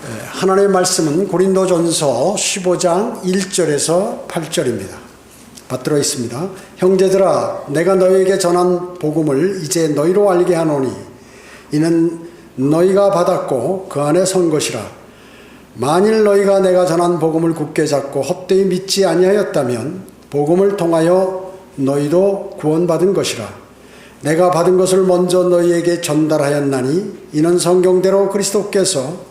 하나님의 말씀은 고린도전서 15장 1절에서 8절입니다. 받들어 있습니다. 형제들아, 내가 너희에게 전한 복음을 이제 너희로 알게 하노니 이는 너희가 받았고 그 안에 선 것이라. 만일 너희가 내가 전한 복음을 굳게 잡고 헛되이 믿지 아니하였다면 복음을 통하여 너희도 구원받은 것이라. 내가 받은 것을 먼저 너희에게 전달하였나니 이는 성경대로 그리스도께서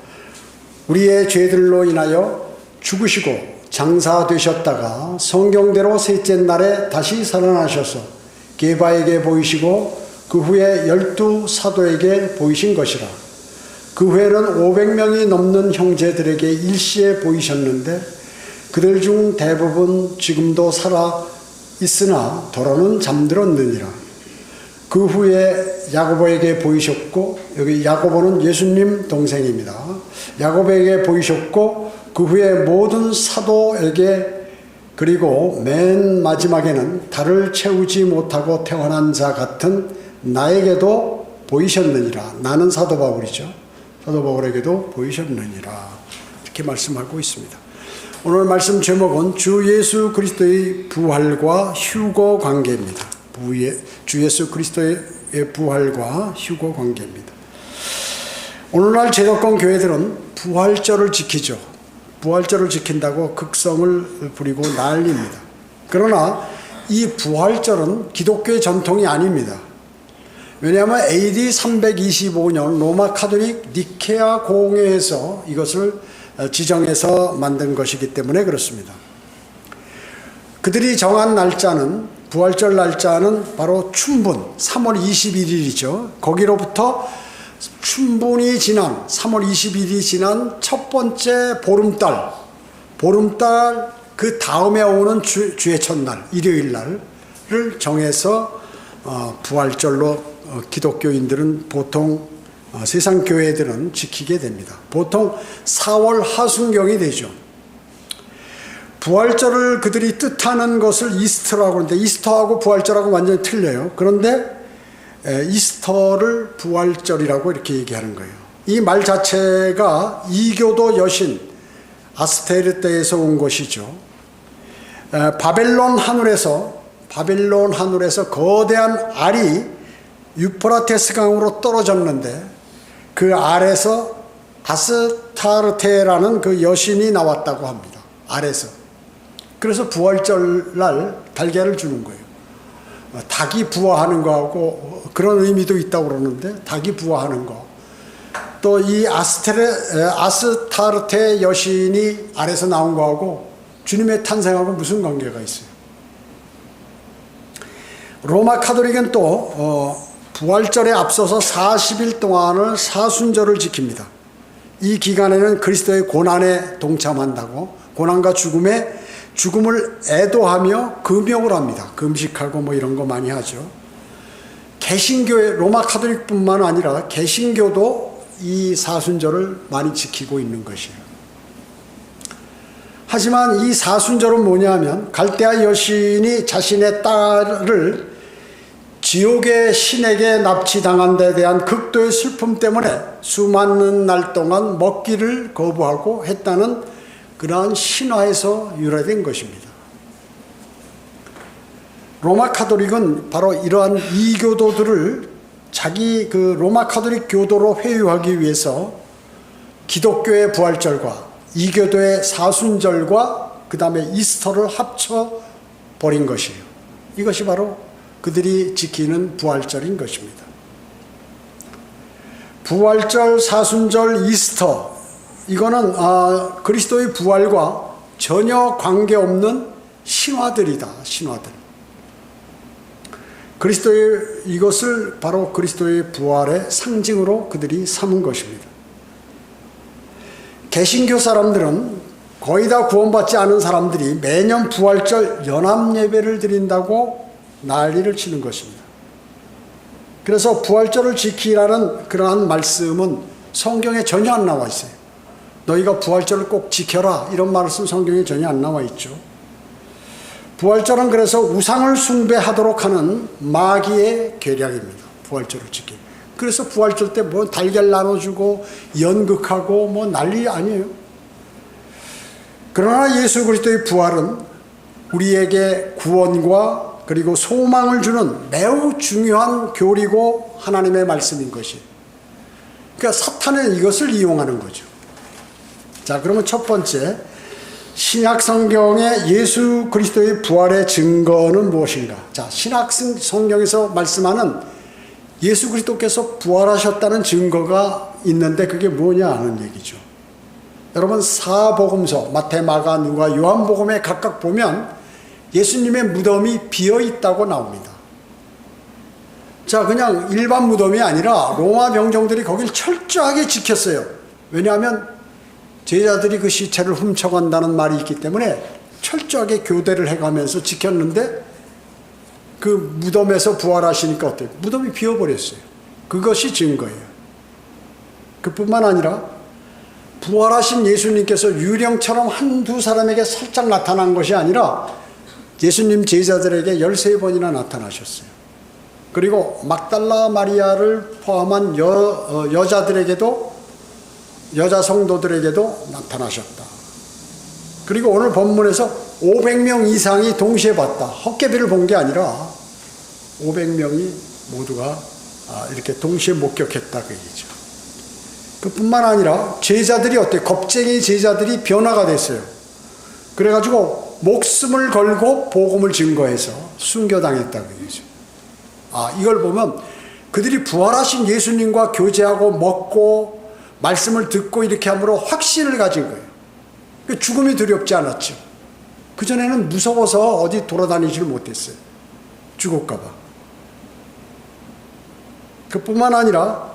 우리의 죄들로 인하여 죽으시고 장사되셨다가 성경대로 셋째 날에 다시 살아나셔서 게바에게 보이시고 그 후에 12 사도에게 보이신 것이라. 그 후에는 500명이 넘는 형제들에게 일시에 보이셨는데 그들 중 대부분 지금도 살아 있으나 더러는 잠들었느니라. 그 후에 야고보에게 보이셨고, 여기 야고보는 예수님 동생입니다. 야고보에게 보이셨고 그 후에 모든 사도에게, 그리고 맨 마지막에는 달을 채우지 못하고 태어난 자 같은 나에게도 보이셨느니라. 나는 사도 바울이죠. 사도 바울에게도 보이셨느니라. 이렇게 말씀하고 있습니다. 오늘 말씀 제목은 주 예수 그리스도의 부활과 휴거 관계입니다. 주 예수 그리스도의 부활과 휴거 관계입니다. 오늘날 제도권 교회들은 부활절을 지키죠. 부활절을 지킨다고 극성을 부리고 난립니다. 그러나 이 부활절은 기독교의 전통이 아닙니다. 왜냐하면 AD 325년 로마 카톨릭 니케아 공회에서 이것을 지정해서 만든 것이기 때문에 그렇습니다. 그들이 정한 날짜는, 부활절 날짜는 바로 춘분 3월 21일이죠. 거기로부터 춘분이 지난 3월 20일이 지난 첫 번째 보름달 그 다음에 오는 주의 첫날 일요일 날을 정해서 부활절로 기독교인들은 보통 세상 교회들은 지키게 됩니다. 보통 4월 하순경이 되죠. 부활절을 그들이 뜻하는 것을 이스터라고 하는데 이스터하고 부활절하고 완전히 틀려요. 그런데 이스터를 부활절이라고 이렇게 얘기하는 거예요. 이 말 자체가 이교도 여신 아스테르테에서 온 것이죠. 바벨론 하늘에서 거대한 알이 유프라테스 강으로 떨어졌는데 그 알에서 아스타르테라는 그 여신이 나왔다고 합니다. 알에서. 그래서 부활절 날 달걀을 주는 거예요. 닭이 부화하는 거하고 그런 의미도 있다고 그러는데, 닭이 부화하는 거. 또 이 아스타르테 여신이 알에서 나온 거하고 주님의 탄생하고 무슨 관계가 있어요? 로마 카톨릭은 또 부활절에 앞서서 40일 동안을 사순절을 지킵니다. 이 기간에는 그리스도의 고난에 동참한다고, 고난과 죽음을 애도하며 금욕을 합니다. 금식하고 뭐 이런 거 많이 하죠. 개신교회, 로마 카톨릭뿐만 아니라 개신교도 이 사순절을 많이 지키고 있는 것이에요. 하지만 이 사순절은 뭐냐면 갈대아 여신이 자신의 딸을 지옥의 신에게 납치당한 데 대한 극도의 슬픔 때문에 수많은 날 동안 먹기를 거부하고 했다는 그러한 신화에서 유래된 것입니다. 로마 카톨릭은 바로 이러한 이교도들을 자기 그 로마 카톨릭 교도로 회유하기 위해서 기독교의 부활절과 이교도의 사순절과 그 다음에 이스터를 합쳐버린 것이에요. 이것이 바로 그들이 지키는 부활절인 것입니다. 부활절, 사순절, 이스터, 이거는 그리스도의 부활과 전혀 관계없는 신화들이다. 신화들. 이것을 바로 그리스도의 부활의 상징으로 그들이 삼은 것입니다. 개신교 사람들은, 거의 다 구원받지 않은 사람들이 매년 부활절 연합예배를 드린다고 난리를 치는 것입니다. 그래서 부활절을 지키라는 그러한 말씀은 성경에 전혀 안 나와 있어요. 너희가 부활절을 꼭 지켜라, 이런 말씀 성경에 전혀 안 나와 있죠. 부활절은 그래서 우상을 숭배하도록 하는 마귀의 계략입니다. 부활절을 지키기. 그래서 부활절 때 뭐 달걀 나눠주고 연극하고 뭐 난리 아니에요. 그러나 예수 그리스도의 부활은 우리에게 구원과 그리고 소망을 주는 매우 중요한 교리고 하나님의 말씀인 것이. 그러니까 사탄은 이것을 이용하는 거죠. 자, 그러면 첫 번째, 신약 성경의 예수 그리스도의 부활의 증거는 무엇인가? 자, 신약 성경에서 말씀하는 예수 그리스도께서 부활하셨다는 증거가 있는데 그게 뭐냐 하는 얘기죠. 여러분, 사복음서 마태, 마가, 누가, 요한복음에 각각 보면 예수님의 무덤이 비어 있다고 나옵니다. 자, 그냥 일반 무덤이 아니라 로마 병정들이 거길 철저하게 지켰어요. 왜냐하면 제자들이 그 시체를 훔쳐간다는 말이 있기 때문에 철저하게 교대를 해가면서 지켰는데 그 무덤에서 부활하시니까 어때요? 무덤이 비어버렸어요. 그것이 증거예요. 그뿐만 아니라 부활하신 예수님께서 유령처럼 한두 사람에게 살짝 나타난 것이 아니라 예수님 제자들에게 13번이나 나타나셨어요. 그리고 막달라 마리아를 포함한 여자 성도들에게도 나타나셨다. 그리고 오늘 본문에서 500명 이상이 동시에 봤다. 헛개비를 본 게 아니라 500명이 모두가 이렇게 동시에 목격했다 그 얘기죠. 그뿐만 아니라 제자들이 어때요? 겁쟁이 제자들이 변화가 됐어요. 그래가지고 목숨을 걸고 복음을 증거해서 순교당했다 그 얘기죠. 이걸 보면 그들이 부활하신 예수님과 교제하고 먹고 말씀을 듣고 이렇게 함으로 확신을 가진 거예요. 죽음이 두렵지 않았죠. 그전에는 무서워서 어디 돌아다니질 못했어요. 죽을까 봐. 그뿐만 아니라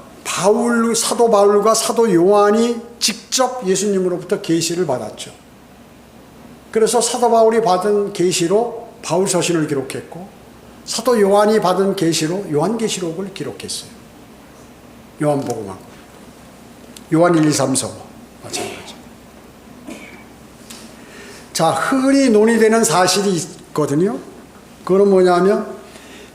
사도 바울과 사도 요한이 직접 예수님으로부터 계시를 받았죠. 그래서 사도 바울이 받은 계시로 바울 서신을 기록했고 사도 요한이 받은 계시로 요한계시록을 기록했어요. 요한복음하고 요한 1, 2, 3, 4 마찬가지. 자, 흔히 논의되는 사실이 있거든요. 그건 뭐냐면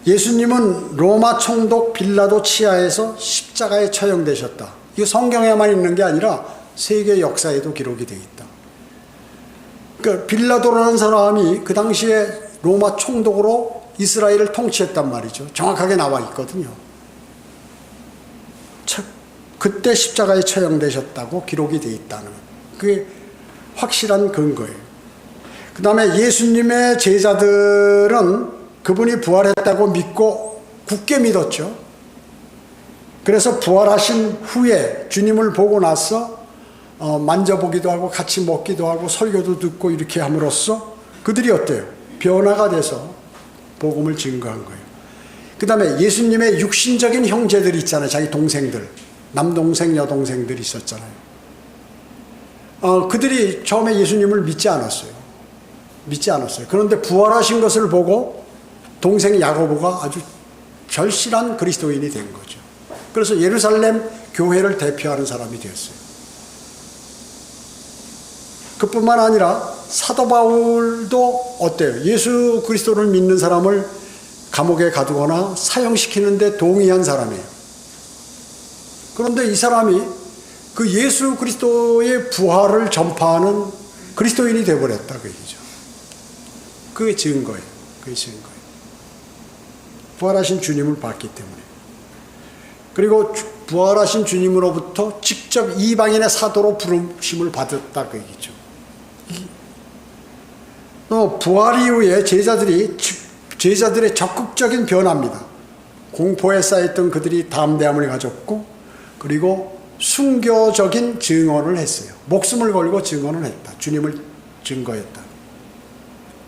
예수님은 로마 총독 빌라도 치하에서 십자가에 처형되셨다. 이거 성경에만 있는 게 아니라 세계 역사에도 기록이 되어 있다. 그러니까 빌라도라는 사람이 그 당시에 로마 총독으로 이스라엘을 통치했단 말이죠. 정확하게 나와 있거든요. 그때 십자가에 처형되셨다고 기록이 되어 있다는 그게 확실한 근거예요. 그 다음에 예수님의 제자들은 그분이 부활했다고 믿고 굳게 믿었죠. 그래서 부활하신 후에 주님을 보고 나서 만져보기도 하고 같이 먹기도 하고 설교도 듣고 이렇게 함으로써 그들이 어때요? 변화가 돼서 복음을 증거한 거예요. 그 다음에 예수님의 육신적인 형제들이 있잖아요. 자기 동생들, 남동생, 여동생들이 있었잖아요. 그들이 처음에 예수님을 믿지 않았어요. 그런데 부활하신 것을 보고 동생 야고보가 아주 절실한 그리스도인이 된 거죠. 그래서 예루살렘 교회를 대표하는 사람이 되었어요. 그뿐만 아니라 사도 바울도 어때요? 예수 그리스도를 믿는 사람을 감옥에 가두거나 사형시키는데 동의한 사람이에요. 그런데 이 사람이 그 예수 그리스도의 부활을 전파하는 그리스도인이 되어버렸다 그 얘기죠. 그게 증거예요. 부활하신 주님을 봤기 때문에. 그리고 부활하신 주님으로부터 직접 이방인의 사도로 부르심을 받았다 그 얘기죠. 또 부활 이후에 제자들의 적극적인 변화입니다. 공포에 쌓였던 그들이 담대함을 가졌고 그리고 순교적인 증언을 했어요. 목숨을 걸고 증언을 했다. 주님을 증거했다.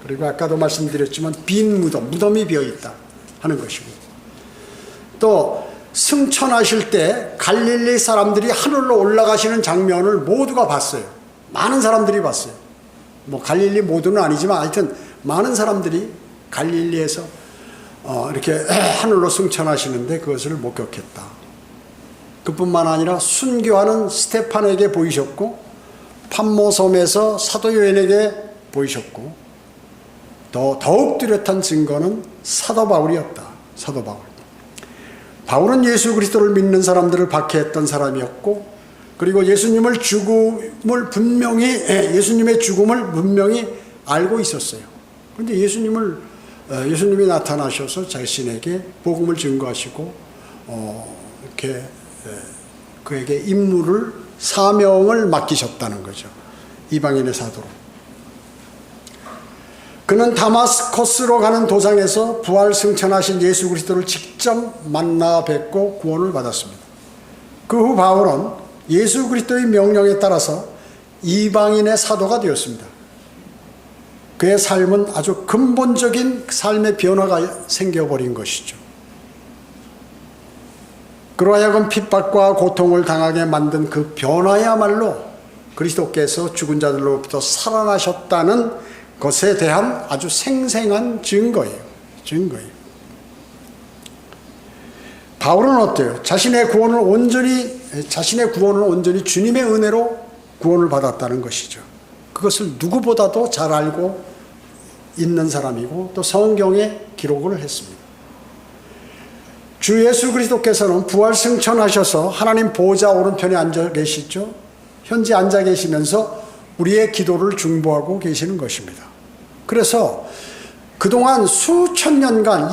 그리고 아까도 말씀드렸지만 빈 무덤이 비어있다 하는 것이고 또 승천하실 때 갈릴리 사람들이 하늘로 올라가시는 장면을 모두가 봤어요. 많은 사람들이 봤어요. 뭐 갈릴리 모두는 아니지만 하여튼 많은 사람들이 갈릴리에서 이렇게 하늘로 승천하시는데 그것을 목격했다. 그뿐만 아니라 순교하는 스테판에게 보이셨고 판모섬에서 사도 요한에게 보이셨고 더욱 뚜렷한 증거는 사도 바울이었다. 사도 바울. 바울은 예수 그리스도를 믿는 사람들을 박해했던 사람이었고, 그리고 예수님의 죽음을 분명히 알고 있었어요. 그런데 예수님이 나타나셔서 자신에게 복음을 증거하시고 이렇게 그에게 사명을 맡기셨다는 거죠. 이방인의 사도로. 그는 다마스커스로 가는 도상에서 부활 승천하신 예수 그리스도를 직접 만나 뵙고 구원을 받았습니다. 그 후 바울은 예수 그리스도의 명령에 따라서 이방인의 사도가 되었습니다. 그의 삶은 아주 근본적인 삶의 변화가 생겨버린 것이죠. 그로 하여금 핍박과 고통을 당하게 만든 그 변화야말로 그리스도께서 죽은 자들로부터 살아나셨다는 것에 대한 아주 생생한 증거예요. 바울은 어때요? 자신의 구원은 온전히 주님의 은혜로 구원을 받았다는 것이죠. 그것을 누구보다도 잘 알고 있는 사람이고 또 성경에 기록을 했습니다. 주 예수 그리스도께서는 부활 승천하셔서 하나님 보좌 오른편에 앉아 계시죠. 현재 앉아 계시면서 우리의 기도를 중보하고 계시는 것입니다. 그래서 그동안 수천 년간,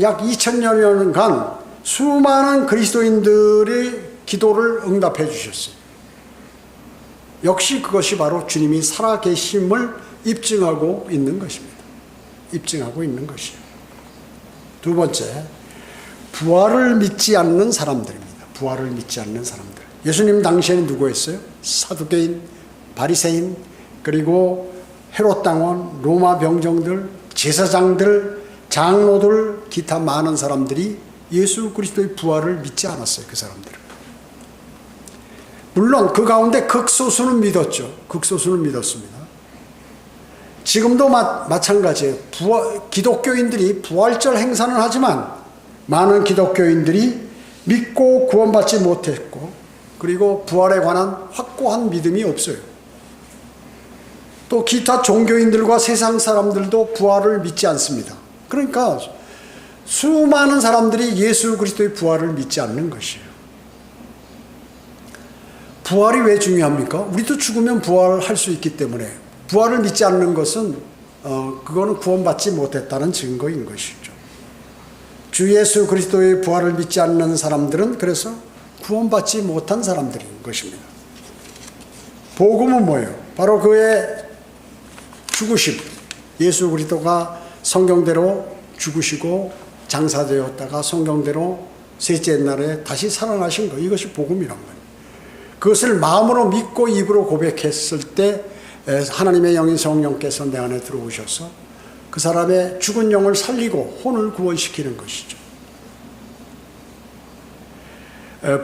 약 2000년간 수많은 그리스도인들의 기도를 응답해 주셨어요. 역시 그것이 바로 주님이 살아계심을 입증하고 있는 것입니다. 두 번째, 부활을 믿지 않는 사람들입니다. 예수님 당시에는 누구였어요? 사두개인, 바리새인, 그리고 헤롯 당원, 로마 병정들, 제사장들, 장로들, 기타 많은 사람들이 예수 그리스도의 부활을 믿지 않았어요. 그 사람들은. 물론 그 가운데 극소수는 믿었습니다. 지금도 마찬가지예요. 기독교인들이 부활절 행사는 하지만 많은 기독교인들이 믿고 구원받지 못했고, 그리고 부활에 관한 확고한 믿음이 없어요. 또 기타 종교인들과 세상 사람들도 부활을 믿지 않습니다. 그러니까 수많은 사람들이 예수 그리스도의 부활을 믿지 않는 것이에요. 부활이 왜 중요합니까? 우리도 죽으면 부활할 수 있기 때문에 부활을 믿지 않는 것은 그거는 구원받지 못했다는 증거인 것이죠. 주 예수 그리스도의 부활을 믿지 않는 사람들은 그래서 구원받지 못한 사람들인 것입니다. 복음은 뭐예요? 바로 그의 죽으심, 예수 그리스도가 성경대로 죽으시고 장사되었다가 성경대로 셋째 날에 다시 살아나신 것, 이것이 복음이란 말이에요. 그것을 마음으로 믿고 입으로 고백했을 때 하나님의 영인 성령께서 내 안에 들어오셔서 그 사람의 죽은 영을 살리고 혼을 구원시키는 것이죠.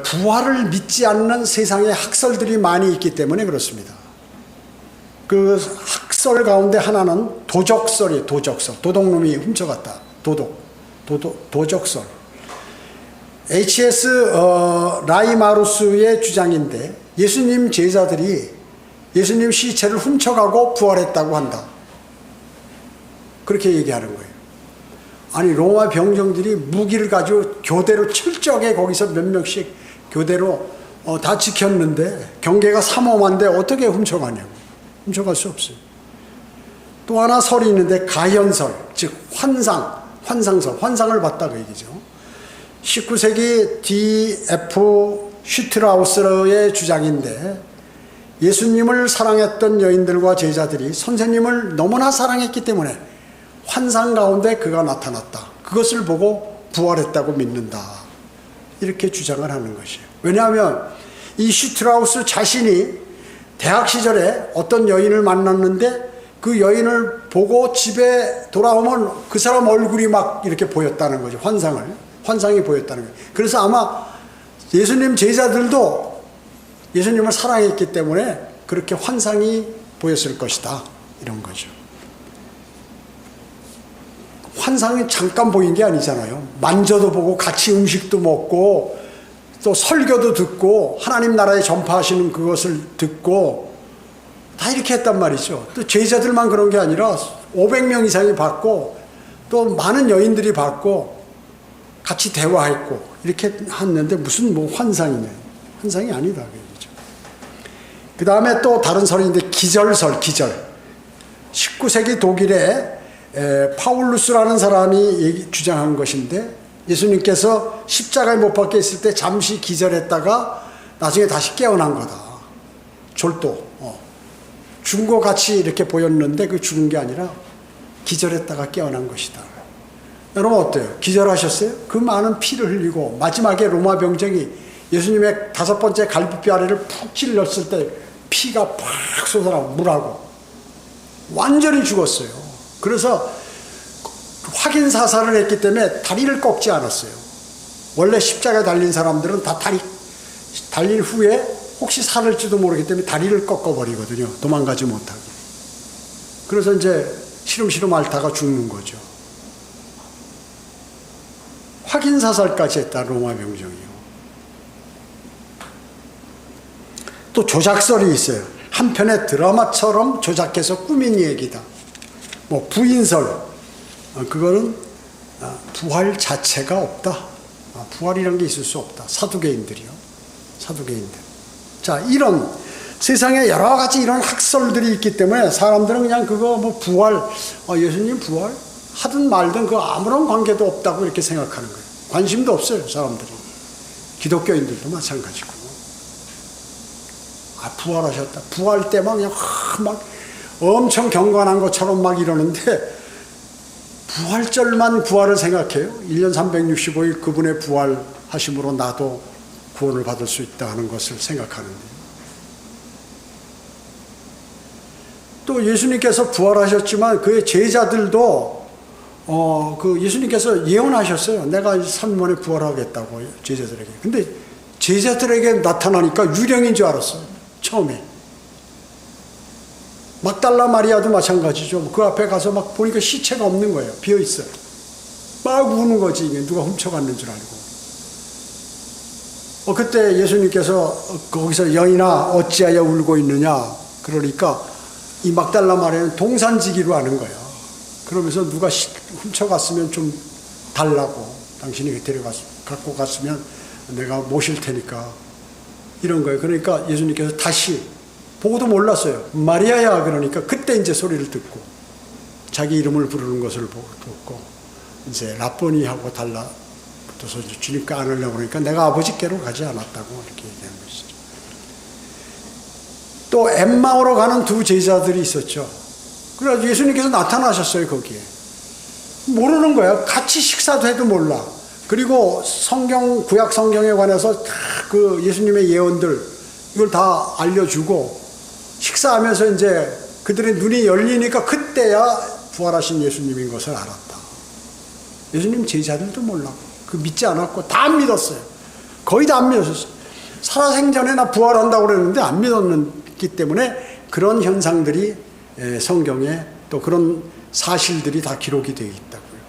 부활을 믿지 않는 세상에 학설들이 많이 있기 때문에 그렇습니다. 그 학설 가운데 하나는 도적설이에요. 도둑놈이 훔쳐갔다. 도적설. H.S. 라이마루스의 주장인데, 예수님 제자들이 예수님 시체를 훔쳐가고 부활했다고 한다. 그렇게 얘기하는 거예요. 아니, 로마 병정들이 무기를 가지고 교대로 철저하게 거기서 몇 명씩 교대로 다 지켰는데 경계가 삼엄한데 어떻게 훔쳐가냐고. 훔쳐갈 수 없어요. 또 하나 설이 있는데 가현설, 즉 환상설, 환상을 봤다 그 얘기죠. 19세기 D.F. 슈트라우스의 주장인데, 예수님을 사랑했던 여인들과 제자들이 선생님을 너무나 사랑했기 때문에 환상 가운데 그가 나타났다. 그것을 보고 부활했다고 믿는다. 이렇게 주장을 하는 것이에요. 왜냐하면 이 슈트라우스 자신이 대학 시절에 어떤 여인을 만났는데 그 여인을 보고 집에 돌아오면 그 사람 얼굴이 막 이렇게 보였다는 거죠. 환상이 보였다는 거예요. 그래서 아마 예수님 제자들도 예수님을 사랑했기 때문에 그렇게 환상이 보였을 것이다. 이런 거죠. 환상이 잠깐 보인 게 아니잖아요. 만져도 보고 같이 음식도 먹고 또 설교도 듣고 하나님 나라에 전파하시는 그것을 듣고 다 이렇게 했단 말이죠. 또 제자들만 그런 게 아니라 500명 이상이 봤고 또 많은 여인들이 봤고 같이 대화했고 이렇게 했는데 무슨 뭐 환상이냐. 환상이 아니다. 그 다음에 또 다른 설인데 기절. 19세기 독일에 파울루스라는 사람이 주장한 것인데 예수님께서 십자가에 못 박혀 있을 때 잠시 기절했다가 나중에 다시 깨어난 거다. 졸도. 죽은 것 같이 이렇게 보였는데 그 죽은 게 아니라 기절했다가 깨어난 것이다. 여러분 어때요? 기절하셨어요? 그 많은 피를 흘리고 마지막에 로마 병정이 예수님의 5번째 갈비뼈 아래를 푹 찔렀을 때 피가 팍 쏟아나고 물하고 완전히 죽었어요. 그래서 확인 사살을 했기 때문에 다리를 꺾지 않았어요. 원래 십자가에 달린 사람들은 다 다리 달린 후에 혹시 살을지도 모르기 때문에 다리를 꺾어버리거든요. 도망가지 못하게. 그래서 이제 시름시름 앓다가 죽는 거죠. 확인 사살까지 했다. 로마 병정이요. 또 조작설이 있어요. 한편의 드라마처럼 조작해서 꾸민 얘기다. 뭐 부인설, 그거는 부활 자체가 없다. 부활이라는 게 있을 수 없다. 사두개인들이요. 사두개인들. 자, 이런 세상에 여러 가지 이런 학설들이 있기 때문에 사람들은 그냥 그거 뭐 부활, 예수님 부활 하든 말든 그 아무런 관계도 없다고 이렇게 생각하는 거예요. 관심도 없어요, 사람들이. 기독교인들도 마찬가지고. 부활하셨다. 부활 때만 그냥 막 엄청 경건한 것처럼 막 이러는데 부활절만 부활을 생각해요. 1년 365일 그분의 부활하심으로 나도 구원을 받을 수 있다 하는 것을 생각하는데 또 예수님께서 부활하셨지만 그의 제자들도 그 예수님께서 예언하셨어요. 내가 3일 만에 부활하겠다고 제자들에게. 근데 제자들에게 나타나니까 유령인 줄 알았어요. 처음에. 막달라 마리아도 마찬가지죠. 그 앞에 가서 막 보니까 시체가 없는 거예요. 비어있어요. 막 우는 거지. 이게 누가 훔쳐갔는 줄 알고. 그때 예수님께서 거기서 여인아 어찌하여 울고 있느냐. 그러니까 이 막달라 마리아는 동산지기로 하는 거예요. 그러면서 누가 훔쳐갔으면 좀 달라고. 당신이 갖고 갔으면 내가 모실 테니까. 이런 거예요. 그러니까 예수님께서 다시 보고도 몰랐어요. 마리아야 그러니까 그때 이제 소리를 듣고 자기 이름을 부르는 것을 듣고 이제 라보니 하고 달라붙어서 주님께 안으려고 그러니까 내가 아버지께로 가지 않았다고 이렇게 얘기하는 것이죠. 또 엠마오로 가는 두 제자들이 있었죠. 그래서 예수님께서 나타나셨어요. 거기에. 모르는 거야. 같이 식사도 해도 몰라. 그리고 구약 성경에 관해서 그 예수님의 예언들 이걸 다 알려주고 식사하면서 이제 그들의 눈이 열리니까 그때야 부활하신 예수님인 것을 알았다. 예수님 제자들도 몰랐고 그 믿지 않았고 다 안 믿었어요. 거의 다 안 믿었어요. 살아생전에 나 부활한다고 그랬는데 안 믿었기 때문에 그런 현상들이 성경에 또 그런 사실들이 다 기록이 되어 있다고요.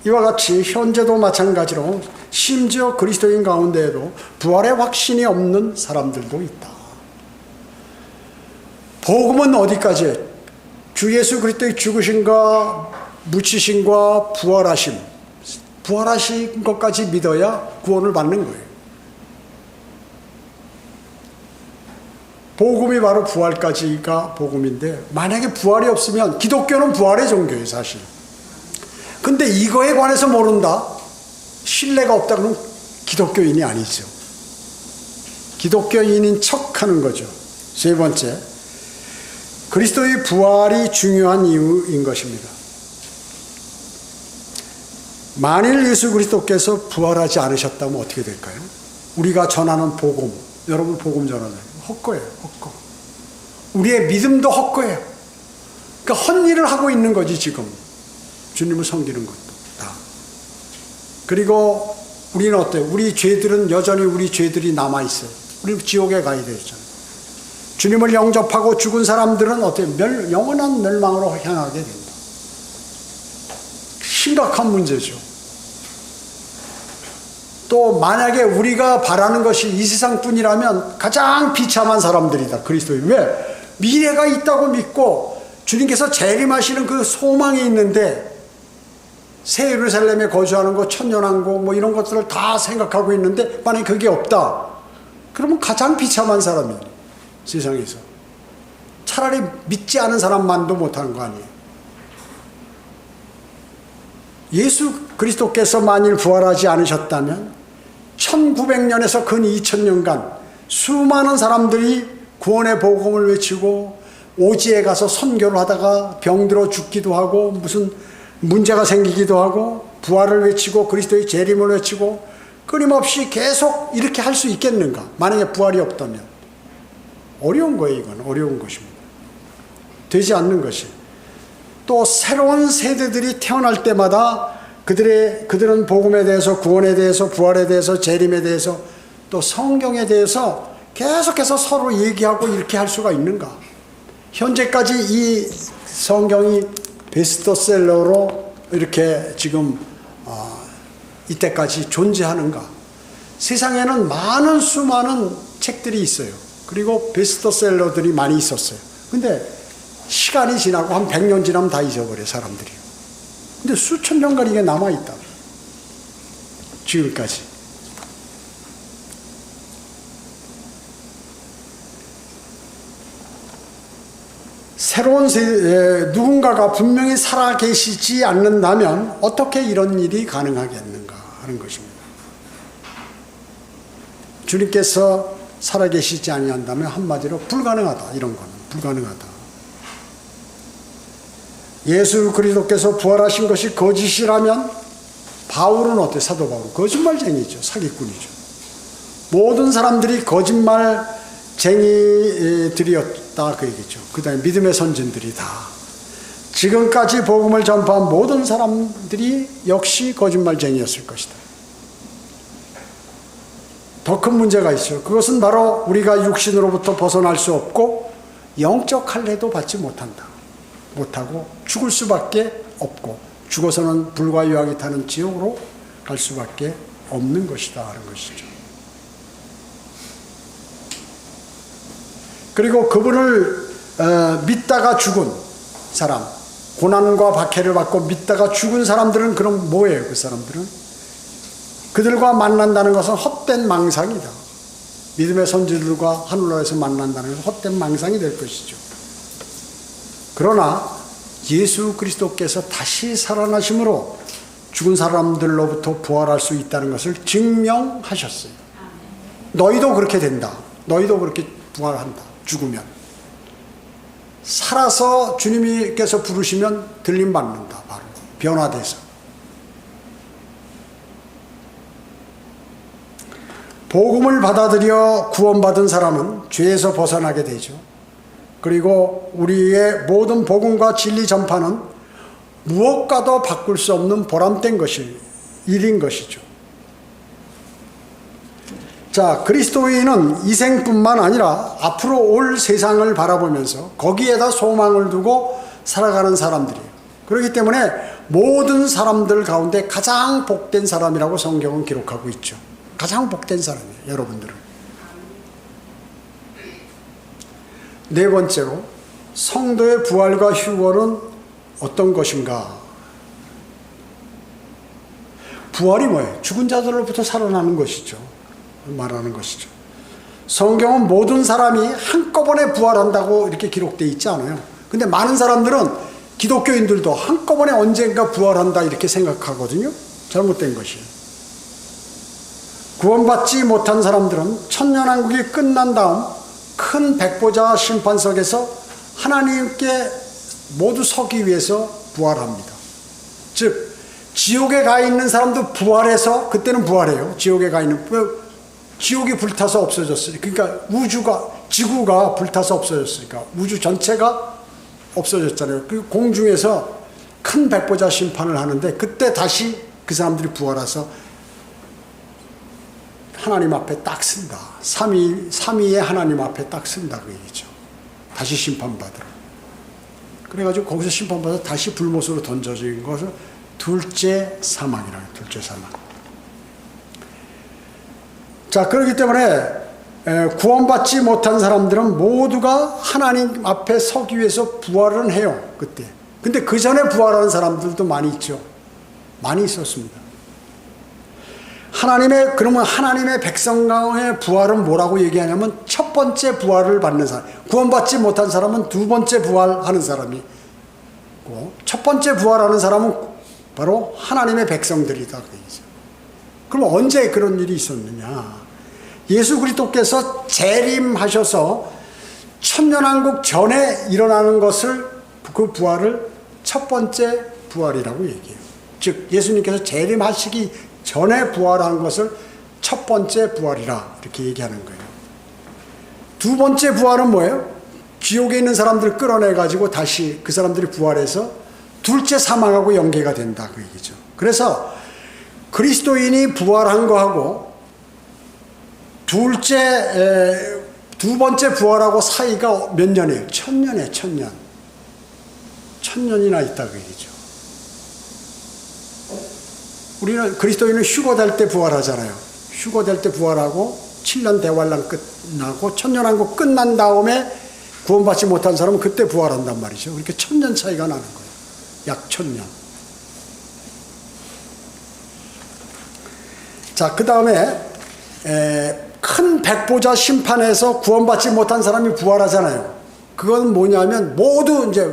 이와 같이 현재도 마찬가지로 심지어 그리스도인 가운데에도 부활의 확신이 없는 사람들도 있다. 복음은 어디까지? 주 예수 그리스도의 죽으심과 묻히심과 부활하신 것까지 믿어야 구원을 받는 거예요. 복음이 바로 부활까지가 복음인데 만약에 부활이 없으면 기독교는 부활의 종교예요, 사실. 근데 이거에 관해서 모른다? 신뢰가 없다 그러면 기독교인이 아니죠. 기독교인인 척하는 거죠. 세 번째, 그리스도의 부활이 중요한 이유인 것입니다. 만일 예수 그리스도께서 부활하지 않으셨다면 어떻게 될까요? 우리가 전하는 복음, 여러분 복음 전하는 헛거예요. 헛거. 우리의 믿음도 헛거예요. 그러니까 헛일을 하고 있는 거지 지금. 주님을 섬기는 것도 다. 그리고 우리는 어때요? 우리 죄들은 여전히 우리 죄들이 남아있어요. 우리 지옥에 가야 되잖아요. 주님을 영접하고 죽은 사람들은 어때요? 영원한 멸망으로 향하게 된다. 심각한 문제죠. 또 만약에 우리가 바라는 것이 이 세상뿐이라면 가장 비참한 사람들이다. 그리스도인. 왜? 미래가 있다고 믿고 주님께서 재림하시는 그 소망이 있는데 새 예루살렘에 거주하는 거, 천년왕국 뭐 이런 것들을 다 생각하고 있는데 만약에 그게 없다. 그러면 가장 비참한 사람이에요. 세상에서. 차라리 믿지 않은 사람만도 못하는 거 아니에요. 예수 그리스도께서 만일 부활하지 않으셨다면 1900년에서 근 2000년간 수많은 사람들이 구원의 복음을 외치고 오지에 가서 선교를 하다가 병들어 죽기도 하고 무슨 문제가 생기기도 하고 부활을 외치고 그리스도의 재림을 외치고 끊임없이 계속 이렇게 할 수 있겠는가? 만약에 부활이 없다면. 어려운 거예요. 이건 어려운 것입니다. 되지 않는 것이. 또 새로운 세대들이 태어날 때마다 그들은 복음에 대해서, 구원에 대해서, 부활에 대해서, 재림에 대해서, 또 성경에 대해서 계속해서 서로 얘기하고 이렇게 할 수가 있는가? 현재까지 이 성경이 베스트셀러로 이렇게 지금 이때까지 존재하는가? 세상에는 많은 수많은 책들이 있어요. 그리고 베스트셀러들이 많이 있었어요. 근데 시간이 지나고 한 100년 지나면 다 잊어버려요, 사람들이. 근데 수천 년간 이게 남아있다. 지금까지. 새로운 누군가가 분명히 살아계시지 않는다면 어떻게 이런 일이 가능하겠는가 하는 것입니다. 주님께서 살아계시지 아니한다면 한마디로 불가능하다. 이런 거는 불가능하다. 예수 그리스도께서 부활하신 것이 거짓이라면 바울은 어때? 사도 바울 거짓말쟁이죠. 사기꾼이죠. 모든 사람들이 거짓말쟁이들이었다 그 얘기죠. 그 다음에 믿음의 선진들이 다 지금까지 복음을 전파한 모든 사람들이 역시 거짓말쟁이였을 것이다. 더 큰 문제가 있어요. 그것은 바로 우리가 육신으로부터 벗어날 수 없고 영적 할례도 받지 못하고 죽을 수밖에 없고 죽어서는 불과 유황이 타는 지옥으로 갈 수밖에 없는 것이다 하는 것이죠. 그리고 그분을 믿다가 죽은 사람, 고난과 박해를 받고 믿다가 죽은 사람들은 그럼 뭐예요? 그 사람들은 그들과 만난다는 것은 헛된 망상이다. 믿음의 선지들과 하늘나라에서 만난다는 것은 헛된 망상이 될 것이죠. 그러나 예수 그리스도께서 다시 살아나심으로 죽은 사람들로부터 부활할 수 있다는 것을 증명하셨어요. 너희도 그렇게 된다. 너희도 그렇게 부활한다. 죽으면. 살아서 주님께서 부르시면 들림받는다. 바로 변화돼서. 복음을 받아들여 구원받은 사람은 죄에서 벗어나게 되죠. 그리고 우리의 모든 복음과 진리 전파는 무엇과도 바꿀 수 없는 보람된 일인 것이죠. 자, 그리스도인은 이 생뿐만 아니라 앞으로 올 세상을 바라보면서 거기에다 소망을 두고 살아가는 사람들이에요. 그렇기 때문에 모든 사람들 가운데 가장 복된 사람이라고 성경은 기록하고 있죠. 가장 복된 사람이에요, 여러분들은. 네 번째로, 성도의 부활과 휴거는 어떤 것인가? 부활이 뭐예요? 죽은 자들로부터 살아나는 것이죠. 말하는 것이죠. 성경은 모든 사람이 한꺼번에 부활한다고 이렇게 기록되어 있지 않아요. 근데 많은 사람들은 기독교인들도 한꺼번에 언젠가 부활한다 이렇게 생각하거든요. 잘못된 것이에요. 구원받지 못한 사람들은 천년왕국이 끝난 다음 큰 백보자 심판석에서 하나님께 모두 서기 위해서 부활합니다. 즉 지옥에 가 있는 사람도 부활해서 그때는 부활해요. 지옥에 가 있는 지옥이 불타서 없어졌으니까, 그러니까 지구가 불타서 없어졌으니까 우주 전체가 없어졌잖아요. 그 공중에서 큰 백보자 심판을 하는데 그때 다시 그 사람들이 부활해서 하나님 앞에 딱 쓴다. 삼위의 하나님 앞에 딱 쓴다 그 얘기죠. 다시 심판받으러. 그래가지고 거기서 심판받아서 다시 불못으로 던져진 것을 둘째 사망이라고 해요. 둘째 사망. 자, 그렇기 때문에 구원받지 못한 사람들은 모두가 하나님 앞에 서기 위해서 부활은 해요. 그때. 근데 그 전에 부활하는 사람들도 많이 있죠. 많이 있었습니다. 그러면 하나님의 백성의 부활은 뭐라고 얘기하냐면 첫 번째 부활을 받는 사람, 구원받지 못한 사람은 두 번째 부활하는 사람이고, 첫 번째 부활하는 사람은 바로 하나님의 백성들이다. 그럼 언제 그런 일이 있었느냐? 예수 그리스도께서 재림하셔서 천년왕국 전에 일어나는 것을, 그 부활을 첫 번째 부활이라고 얘기해요. 즉 예수님께서 재림하시기 전에 부활한 것을 첫 번째 부활이라 이렇게 얘기하는 거예요. 두 번째 부활은 뭐예요? 지옥에 있는 사람들을 끌어내가지고 다시 그 사람들이 부활해서 둘째 사망하고 연계가 된다, 그 얘기죠. 그래서 그리스도인이 부활한 거하고 두 번째 부활하고 사이가 몇 년이에요? 1000년이에요. 1000년. 1000년이나 있다, 그 얘기죠. 우리는 그리스도인은 휴거될 때 부활하잖아요. 휴거될 때 부활하고 7년 대환란 끝나고 천년왕국 끝난 다음에 구원받지 못한 사람은 그때 부활한단 말이죠. 그렇게 1000년 차이가 나는 거예요. 약 1000년. 자, 그 다음에 큰 백보자 심판에서 구원받지 못한 사람이 부활하잖아요. 그건 뭐냐면 모두 이제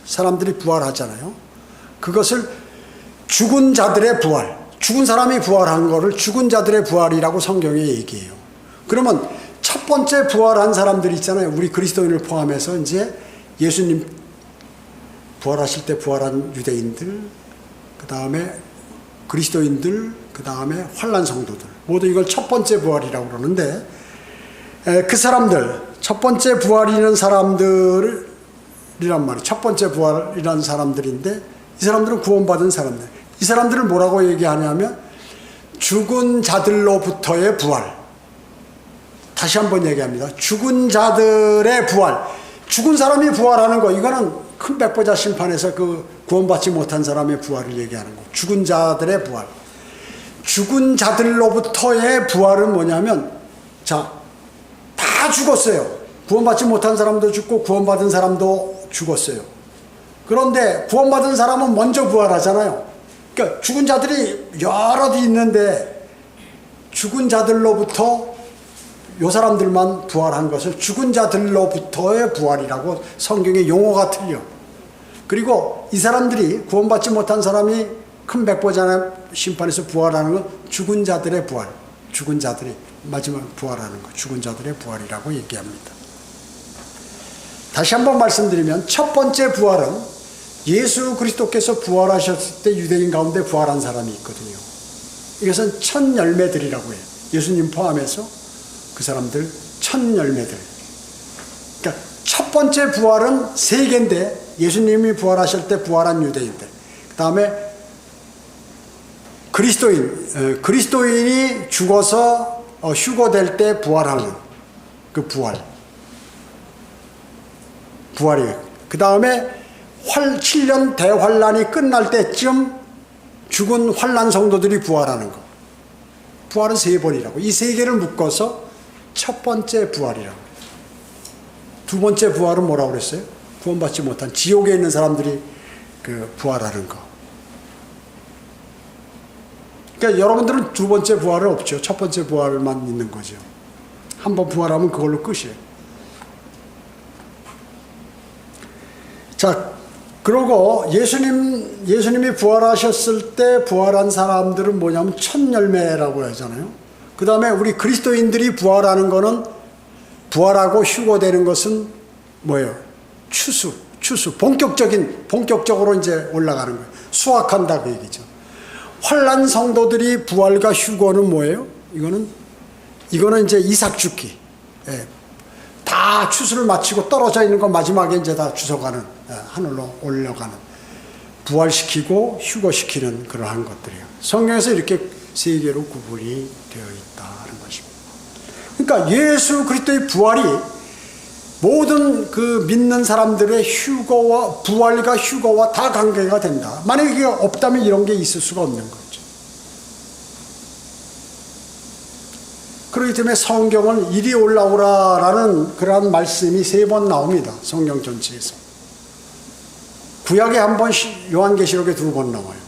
사람들이 부활하잖아요. 그것을 죽은 자들의 부활, 죽은 사람이 부활한 거를 죽은 자들의 부활이라고 성경에 얘기해요. 그러면 첫 번째 부활한 사람들이 있잖아요. 우리 그리스도인을 포함해서 이제 예수님 부활하실 때 부활한 유대인들, 그 다음에 그리스도인들, 그 다음에 환난 성도들, 모두 이걸 첫 번째 부활이라고 그러는데, 그 사람들, 첫 번째 부활이라는 사람들이란 말이에요. 첫 번째 부활이라는 사람들인데, 이 사람들은 구원받은 사람들. 이 사람들을 뭐라고 얘기하냐면 죽은 자들로부터의 부활. 다시 한번 얘기합니다. 죽은 자들의 부활. 죽은 사람이 부활하는 거, 이거는 큰 백보자 심판에서 그 구원받지 못한 사람의 부활을 얘기하는 거. 죽은 자들의 부활. 죽은 자들로부터의 부활은 뭐냐면, 자, 다 죽었어요. 구원받지 못한 사람도 죽고 구원받은 사람도 죽었어요. 그런데 구원받은 사람은 먼저 부활하잖아요. 그러니까 죽은 자들이 여럿이 있는데 죽은 자들로부터 요 사람들만 부활한 것을 죽은 자들로부터의 부활이라고, 성경의 용어가 틀려. 그리고 이 사람들이, 구원받지 못한 사람이 큰 백보자 심판에서 부활하는 건 죽은 자들의 부활, 죽은 자들이 마지막 부활하는 것, 죽은 자들의 부활이라고 얘기합니다. 다시 한번 말씀드리면 첫 번째 부활은 예수 그리스도께서 부활하셨을 때 유대인 가운데 부활한 사람이 있거든요. 이것은 천 열매들이라고 해요. 예수님 포함해서 그 사람들 천 열매들. 그러니까 첫 번째 부활은 세 개인데, 예수님이 부활하실 때 부활한 유대인들, 그 다음에 그리스도인이 죽어서 휴거될 때 부활하는 그 부활이에요. 그 다음에 7년 대환란이 끝날 때쯤 죽은 환난 성도들이 부활하는 거. 부활은 3번이라고. 이 3개를 묶어서 첫 번째 부활이라고. 두 번째 부활은 뭐라고 그랬어요? 구원받지 못한 지옥에 있는 사람들이 그 부활하는 거. 그러니까 여러분들은 두 번째 부활은 없죠. 첫 번째 부활만 있는 거죠. 한번 부활하면 그걸로 끝이에요. 자, 그리고 예수님이 부활하셨을 때 부활한 사람들은 뭐냐면 첫 열매라고 하잖아요. 그 다음에 우리 그리스도인들이 부활하는 거는, 부활하고 휴거되는 것은 뭐예요? 추수. 본격적으로 이제 올라가는 거예요. 수확한다, 그 얘기죠. 환난 성도들이 부활과 휴거는 뭐예요? 이거는 이제 이삭죽기. 예. 다 추수를 마치고 떨어져 있는 거 마지막에 이제 다 주워가는, 하늘로 올려가는, 부활시키고 휴거시키는 그러한 것들이에요. 성경에서 이렇게 세 개로 구분이 되어 있다는 것입니다. 그러니까 예수 그리스도의 부활이 모든 그 믿는 사람들의 부활과 휴거와 다 관계가 된다. 만약에 이게 없다면 이런 게 있을 수가 없는 거죠. 그렇기 때문에 성경은 이리 올라오라라는 그러한 말씀이 3번 나옵니다. 성경 전체에서. 구약에 한 번, 요한계시록에 2번 나와요.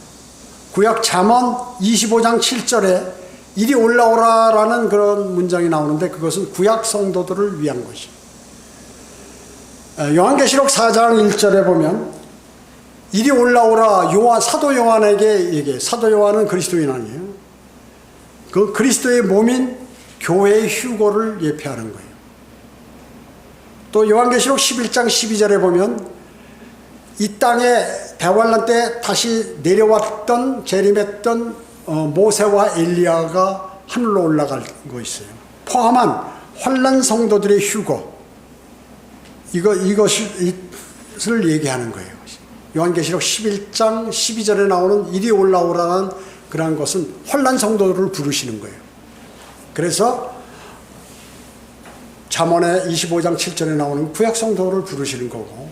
구약 잠언 25장 7절에 이리 올라오라라는 그런 문장이 나오는데 그것은 구약 성도들을 위한 것이에요. 요한계시록 4장 1절에 보면 이리 올라오라 사도 요한에게 얘기해. 사도 요한은 그리스도인 아니에요. 그 그리스도의 몸인 교회의 휴거를 예표하는 거예요. 또 요한계시록 11장 12절에 보면 이 땅에 대환란 때 다시 내려왔던 재림했던 모세와 엘리야가 하늘로 올라갈 거 있어요. 포함한 환란 성도들의 휴거 이것을 얘기하는 거예요. 요한계시록 11장 12절에 나오는 이리 올라오라는 그러한 것은 환란 성도들을 부르시는 거예요. 그래서 잠언의 25장 7절에 나오는 구약 성도들을 부르시는 거고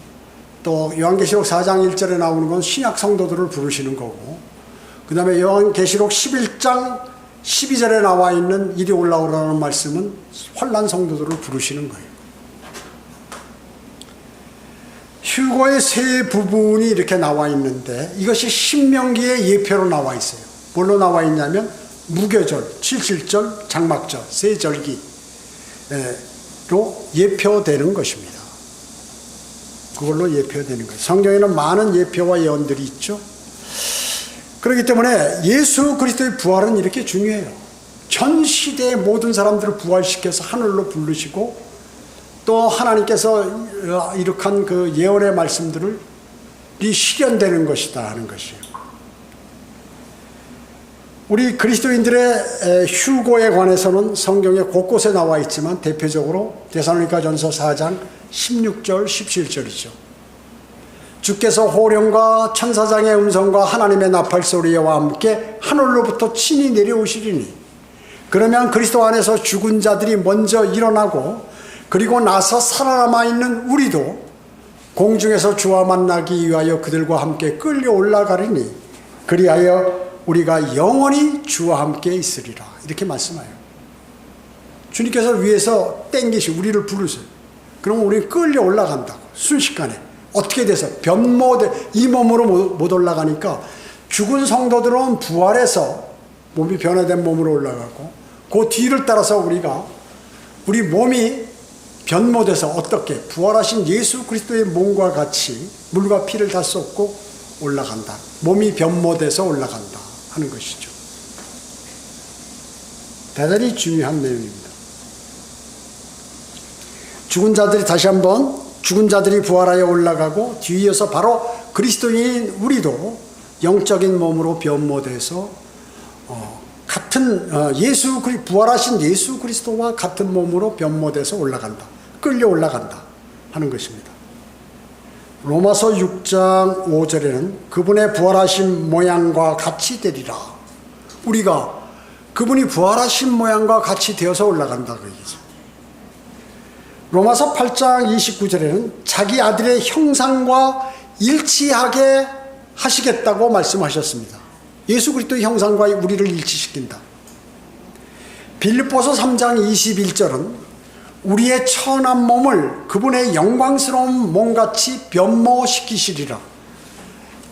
또 요한계시록 4장 1절에 나오는 건 신약 성도들을 부르시는 거고 그 다음에 요한계시록 11장 12절에 나와 있는 이리 올라오라는 말씀은 환란 성도들을 부르시는 거예요. 휴거의 세 부분이 이렇게 나와 있는데 이것이 신명기의 예표로 나와 있어요. 뭘로 나와 있냐면 무교절, 칠칠절, 장막절, 세 절기로 예표되는 것입니다. 그걸로 예표되는 거예요. 성경에는 많은 예표와 예언들이 있죠. 그렇기 때문에 예수 그리스도의 부활은 이렇게 중요해요. 전 시대의 모든 사람들을 부활시켜서 하늘로 부르시고 또 하나님께서 이룩한 그 예언의 말씀들이 실현되는 것이다 하는 것이에요. 우리 그리스도인들의 휴거에 관해서는 성경에 곳곳에 나와 있지만 대표적으로 데살로니가전서 4장 16절 17절이죠. 주께서 호령과 천사장의 음성과 하나님의 나팔소리와 함께 하늘로부터 친히 내려오시리니 그러면 그리스도 안에서 죽은 자들이 먼저 일어나고 그리고 나서 살아남아 있는 우리도 공중에서 주와 만나기 위하여 그들과 함께 끌려 올라가리니 그리하여 우리가 영원히 주와 함께 있으리라. 이렇게 말씀해요. 주님께서 위에서 땡기시고 우리를 부르세요. 그럼 우리는 끌려 올라간다고. 순식간에. 어떻게 돼서 이 몸으로 못 올라가니까 죽은 성도들은 부활해서 몸이 변화된 몸으로 올라가고 그 뒤를 따라서 우리 몸이 변모돼서 어떻게 부활하신 예수 그리스도의 몸과 같이 물과 피를 다 쏟고 올라간다. 몸이 변모돼서 올라간다 하는 것이죠. 대단히 중요한 내용입니다. 죽은 자들이 부활하여 올라가고 뒤이어서 바로 그리스도인 우리도 영적인 몸으로 변모돼서 부활하신 예수 그리스도와 같은 몸으로 변모돼서 올라간다. 끌려 올라간다 하는 것입니다. 로마서 6장 5절에는 그분의 부활하신 모양과 같이 되리라. 우리가 그분이 부활하신 모양과 같이 되어서 올라간다 그 얘기죠. 로마서 8장 29절에는 자기 아들의 형상과 일치하게 하시겠다고 말씀하셨습니다. 예수 그리스도의 형상과 우리를 일치시킨다. 빌립보서 3장 21절은 우리의 천한 몸을 그분의 영광스러운 몸같이 변모시키시리라.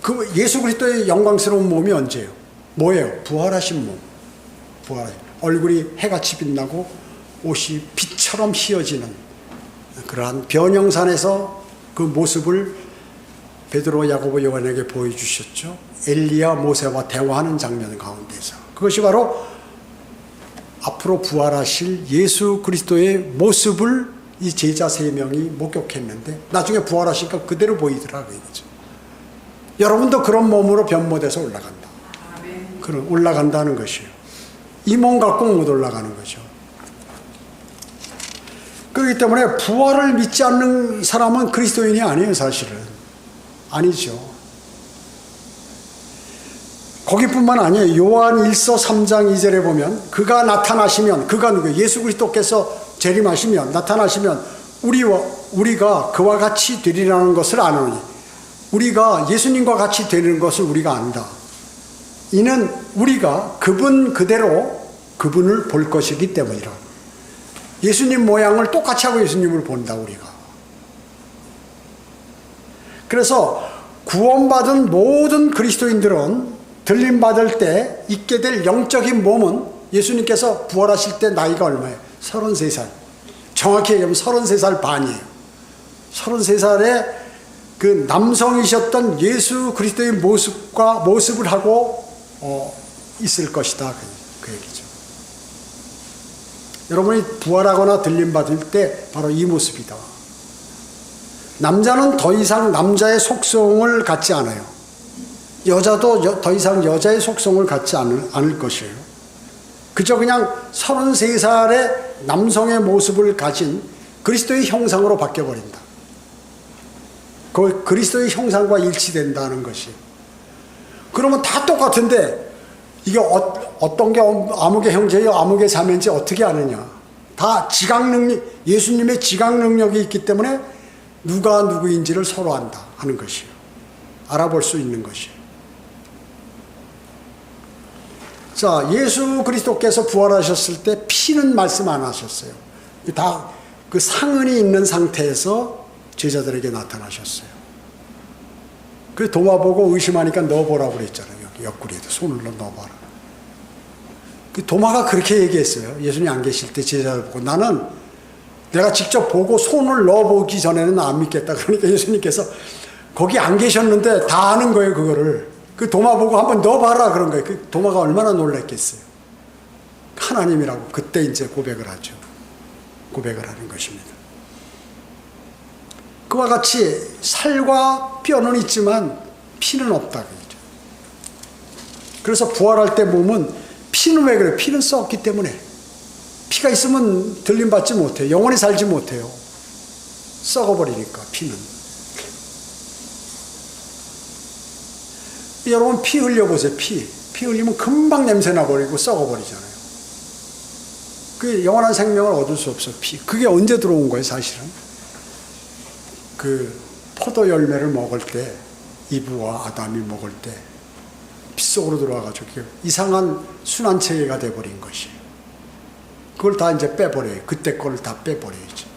그 예수 그리스도의 영광스러운 몸이 언제예요? 뭐예요? 부활하신 몸. 얼굴이 해같이 빛나고 옷이 빛처럼 휘어지는 그러한 변형산에서 그 모습을 베드로, 야고보, 요한에게 보여주셨죠. 엘리야, 모세와 대화하는 장면 가운데서 그것이 바로 앞으로 부활하실 예수 그리스도의 모습을 이 제자 3명이 목격했는데 나중에 부활하시니까 그대로 보이더라고요. 여러분도 그런 몸으로 변모돼서 올라간다. 올라간다는 것이에요. 이 몸 갖고 못 올라가는 거죠. 그렇기 때문에 부활을 믿지 않는 사람은 그리스도인이 아니에요. 사실은 아니죠. 거기뿐만 아니에요. 요한 1서 3장 2절에 보면 그가 나타나시면 그가 누구예요? 예수 그리스도께서 재림하시면 나타나시면 우리가 그와 같이 되리라는 것을 아노니 우리가 예수님과 같이 되는 것을 우리가 안다. 이는 우리가 그분 그대로 그분을 볼 것이기 때문이라. 예수님 모양을 똑같이 하고 예수님을 본다 우리가. 그래서 구원받은 모든 그리스도인들은 들림받을 때 있게 될 영적인 몸은 예수님께서 부활하실 때 나이가 얼마예요? 33살. 정확히 얘기하면 33살 반이에요. 33살에 그 남성이셨던 예수 그리스도의 모습을 하고 있을 것이다. 그 얘기죠. 여러분이 부활하거나 들림받을 때 바로 이 모습이다. 남자는 더 이상 남자의 속성을 갖지 않아요. 여자도 더 이상 여자의 속성을 갖지 않을 것이에요. 그저 그냥 33살의 남성의 모습을 가진 그리스도의 형상으로 바뀌어버린다. 그 그리스도의 형상과 일치된다는 것이. 그러면 다 똑같은데 이게 어떤 게 아무개 형제요 아무개 자매인지 어떻게 아느냐. 다 지각 능력, 예수님의 지각 능력이 있기 때문에 누가 누구인지를 서로 안다 하는 것이에요. 알아볼 수 있는 것이에요. 자, 예수 그리스도께서 부활하셨을 때 피는 말씀 안 하셨어요. 다 그 상흔이 있는 상태에서 제자들에게 나타나셨어요. 그 도마 보고 의심하니까 넣어보라고 그랬잖아요. 여기 옆구리에도 손을 넣어봐라. 그 도마가 그렇게 얘기했어요. 예수님이 안 계실 때 제자들 보고 나는 내가 직접 보고 손을 넣어보기 전에는 안 믿겠다. 그러니까 예수님께서 거기 안 계셨는데 다 아는 거예요. 그거를. 그 도마 보고 한번 넣어봐라 그런 거예요. 그 도마가 얼마나 놀랐겠어요. 하나님이라고 그때 이제 고백을 하죠. 고백을 하는 것입니다. 그와 같이 살과 뼈는 있지만 피는 없다. 그러죠. 그래서 부활할 때 몸은 피는 왜 그래요? 피는 썩기 때문에. 피가 있으면 들림받지 못해요. 영원히 살지 못해요. 썩어버리니까 피는. 여러분 피 흘려보세요. 피 흘리면 금방 냄새나 버리고 썩어버리잖아요. 그 영원한 생명을 얻을 수 없어요. 피. 그게 언제 들어온 거예요 사실은? 그 포도 열매를 먹을 때 이브와 아담이 먹을 때 빗속으로 들어와가지고 이상한 순환체계가 돼버린 것이에요. 그걸 다 이제 빼버려요. 그때 거를 다 빼버려야죠.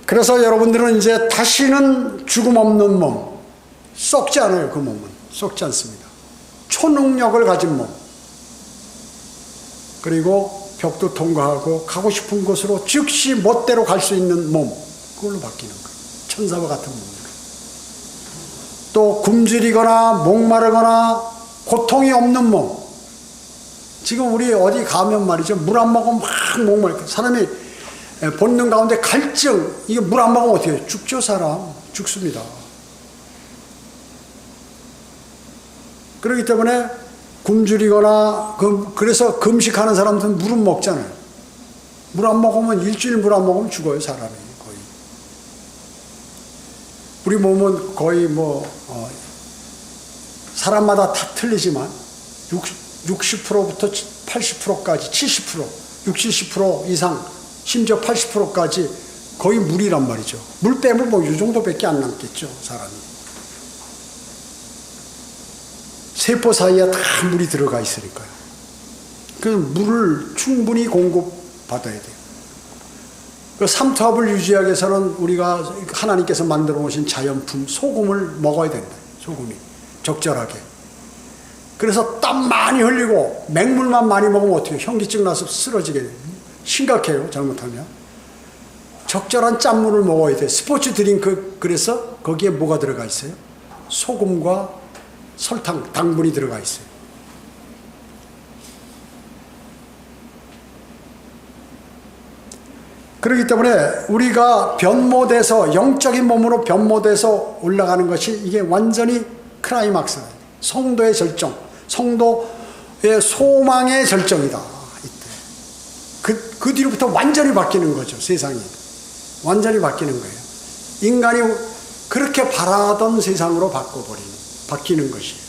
그래서 여러분들은 이제 다시는 죽음 없는 몸, 썩지 않아요. 그 몸은 썩지 않습니다. 초능력을 가진 몸, 그리고 벽도 통과하고 가고 싶은 곳으로 즉시 멋대로 갈 수 있는 몸, 그걸로 바뀌는 거예요. 천사와 같은 몸으로. 또 굶주리거나 목마르거나 고통이 없는 몸. 지금 우리 어디 가면 말이죠. 물 안 먹으면 막 목마르고 사람이 본능 가운데 갈증, 이게 물 안 먹으면 어떻게 해요? 죽죠. 사람 죽습니다. 그렇기 때문에 굶주리거나 그래서 금식하는 사람들은 물은 먹잖아요. 물 안 먹으면 일주일 물 안 먹으면 죽어요. 사람이 거의. 우리 몸은 거의 사람마다 다 틀리지만 60%부터 80%까지 70%, 60% 이상 심지어 80%까지 거의 물이란 말이죠. 물 빼면 이 정도밖에 안 남겠죠. 사람이. 세포 사이에 다 물이 들어가 있으니까요. 그 물을 충분히 공급받아야 돼요. 그 삼투압을 유지하기 위해서는 우리가 하나님께서 만들어 놓으신 자연품 소금을 먹어야 된다. 소금이 적절하게. 그래서 땀 많이 흘리고 맹물만 많이 먹으면 어떻게 해요? 현기증 나서 쓰러지게 돼요. 심각해요. 잘못하면. 적절한 짠물을 먹어야 돼요. 스포츠 드링크. 그래서 거기에 뭐가 들어가 있어요? 소금과 설탕, 당분이 들어가 있어요. 그렇기 때문에 우리가 변모돼서 영적인 몸으로 변모돼서 올라가는 것이 이게 완전히 클라이막스다. 성도의 절정, 성도의 소망의 절정이다. 그 뒤로부터 완전히 바뀌는 거죠. 세상이 완전히 바뀌는 거예요. 인간이 그렇게 바라던 세상으로 바뀌는 것이에요.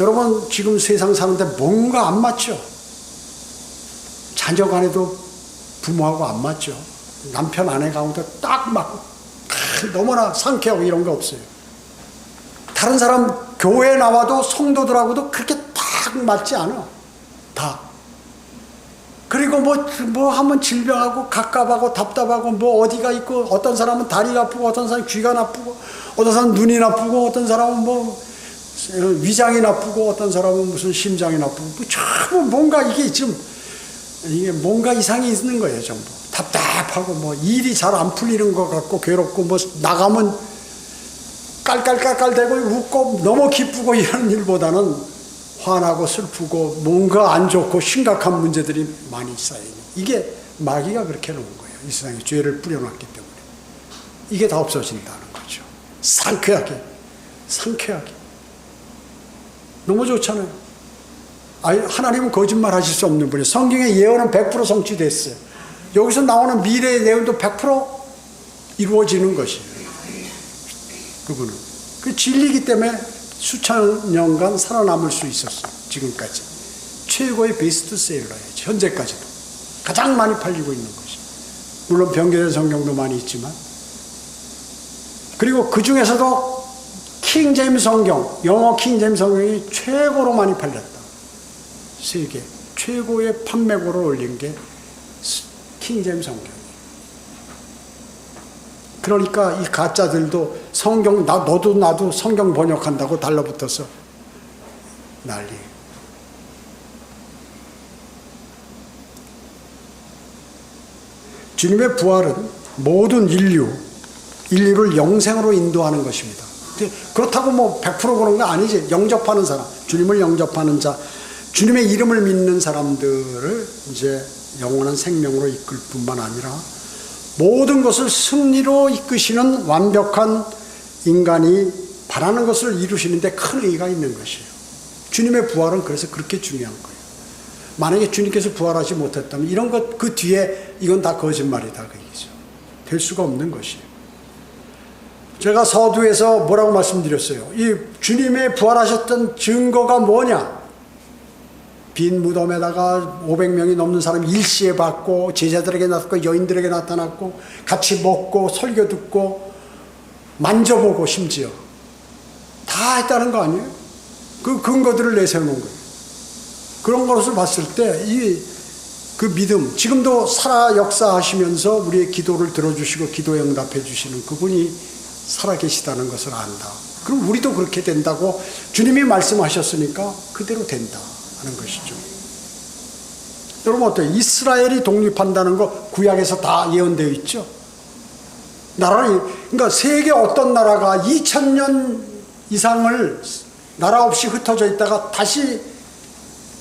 여러분 지금 세상 사는데 뭔가 안 맞죠? 자녀 간에도 부모하고 안 맞죠? 남편 아내 가운데 딱 맞고 너무나 상쾌하고 이런 거 없어요. 다른 사람 교회에 나와도 성도들하고도 그렇게 딱 맞지 않아. 다. 그리고 뭐 하면 질병하고 갑갑하고 답답하고 뭐 어디가 있고 어떤 사람은 다리가 아프고 어떤 사람은 귀가 나쁘고 어떤 사람은 눈이 나쁘고 어떤 사람은 뭐 위장이 나쁘고 어떤 사람은 무슨 심장이 나쁘고 뭐 참 뭔가 이게 뭔가 이상이 있는 거예요. 전부 답답하고 뭐 일이 잘 안 풀리는 것 같고 괴롭고 뭐 나가면 깔깔깔깔대고 웃고 너무 기쁘고 이런 일보다는 화나고 슬프고 뭔가 안 좋고 심각한 문제들이 많이 쌓여요. 이게 마귀가 그렇게 해놓은 거예요. 이 세상에 죄를 뿌려놨기 때문에. 이게 다 없어진다는 거죠. 상쾌하게. 너무 좋잖아요. 하나님은 거짓말 하실 수 없는 분이에요. 성경의 예언은 100% 성취됐어요. 여기서 나오는 미래의 내용도 100% 이루어지는 것이에요. 그분은. 그 진리이기 때문에 수천 년간 살아남을 수 있었어요. 지금까지. 최고의 베스트셀러예요. 현재까지도. 가장 많이 팔리고 있는 것이. 물론 변경된 성경도 많이 있지만. 그리고 그 중에서도 킹제임스 성경, 영어 킹제임스 성경이 최고로 많이 팔렸다. 세계 최고의 판매고를 올린 게 킹제임스 성경. 그러니까 이 가짜들도 성경, 너도 나도 성경 번역한다고 달라붙어서 난리. 주님의 부활은 모든 인류를 영생으로 인도하는 것입니다. 그렇다고 뭐 100% 그런 거 아니지. 영접하는 사람, 주님을 영접하는 자, 주님의 이름을 믿는 사람들을 이제 영원한 생명으로 이끌 뿐만 아니라 모든 것을 승리로 이끄시는 완벽한 인간이 바라는 것을 이루시는데 큰 의의가 있는 것이에요. 주님의 부활은 그래서 그렇게 중요한 거예요. 만약에 주님께서 부활하지 못했다면 이런 것 그 뒤에 이건 다 거짓말이다 그 얘기죠. 될 수가 없는 것이에요. 제가 서두에서 뭐라고 말씀드렸어요. 이 주님의 부활하셨던 증거가 뭐냐? 빈 무덤에다가 500명이 넘는 사람이 일시에 받고 제자들에게 나타났고 여인들에게 나타났고 같이 먹고 설교 듣고 만져보고 심지어 다 했다는 거 아니에요? 그 근거들을 내세우는 거예요. 그런 것을 봤을 때 그 믿음, 지금도 살아 역사하시면서 우리의 기도를 들어주시고 기도에 응답해 주시는 그분이 살아계시다는 것을 안다. 그럼 우리도 그렇게 된다고 주님이 말씀하셨으니까 그대로 된다 하는 것이죠. 여러분 어때요? 이스라엘이 독립한다는 거 구약에서 다 예언되어 있죠. 그러니까 세계 어떤 나라가 2000년 이상을 나라 없이 흩어져 있다가 다시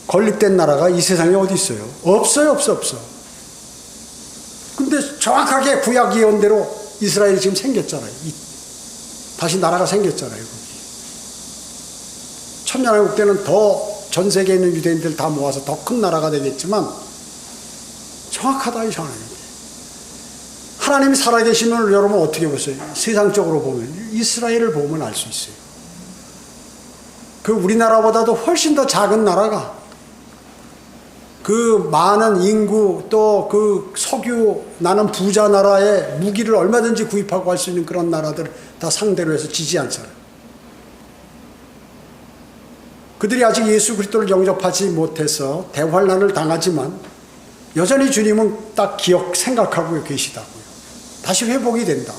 건립된 나라가 이 세상에 어디 있어요? 없어요. 근데 정확하게 구약 예언대로 이스라엘이 지금 생겼잖아요. 다시 나라가 생겼잖아요. 천년왕국 때는 더 전 세계에 있는 유대인들 다 모아서 더 큰 나라가 되겠지만 정확하다 이 하나님. 하나님이 살아계시면 여러분 어떻게 보세요? 세상적으로 보면 이스라엘을 보면 알 수 있어요. 그 우리나라보다도 훨씬 더 작은 나라가 그 많은 인구 또 그 석유 나는 부자 나라에 무기를 얼마든지 구입하고 할 수 있는 그런 나라들 다 상대로 해서 지지 않잖아요. 그들이 아직 예수 그리스도를 영접하지 못해서 대환란을 당하지만 여전히 주님은 딱 생각하고 계시다고요. 다시 회복이 된다.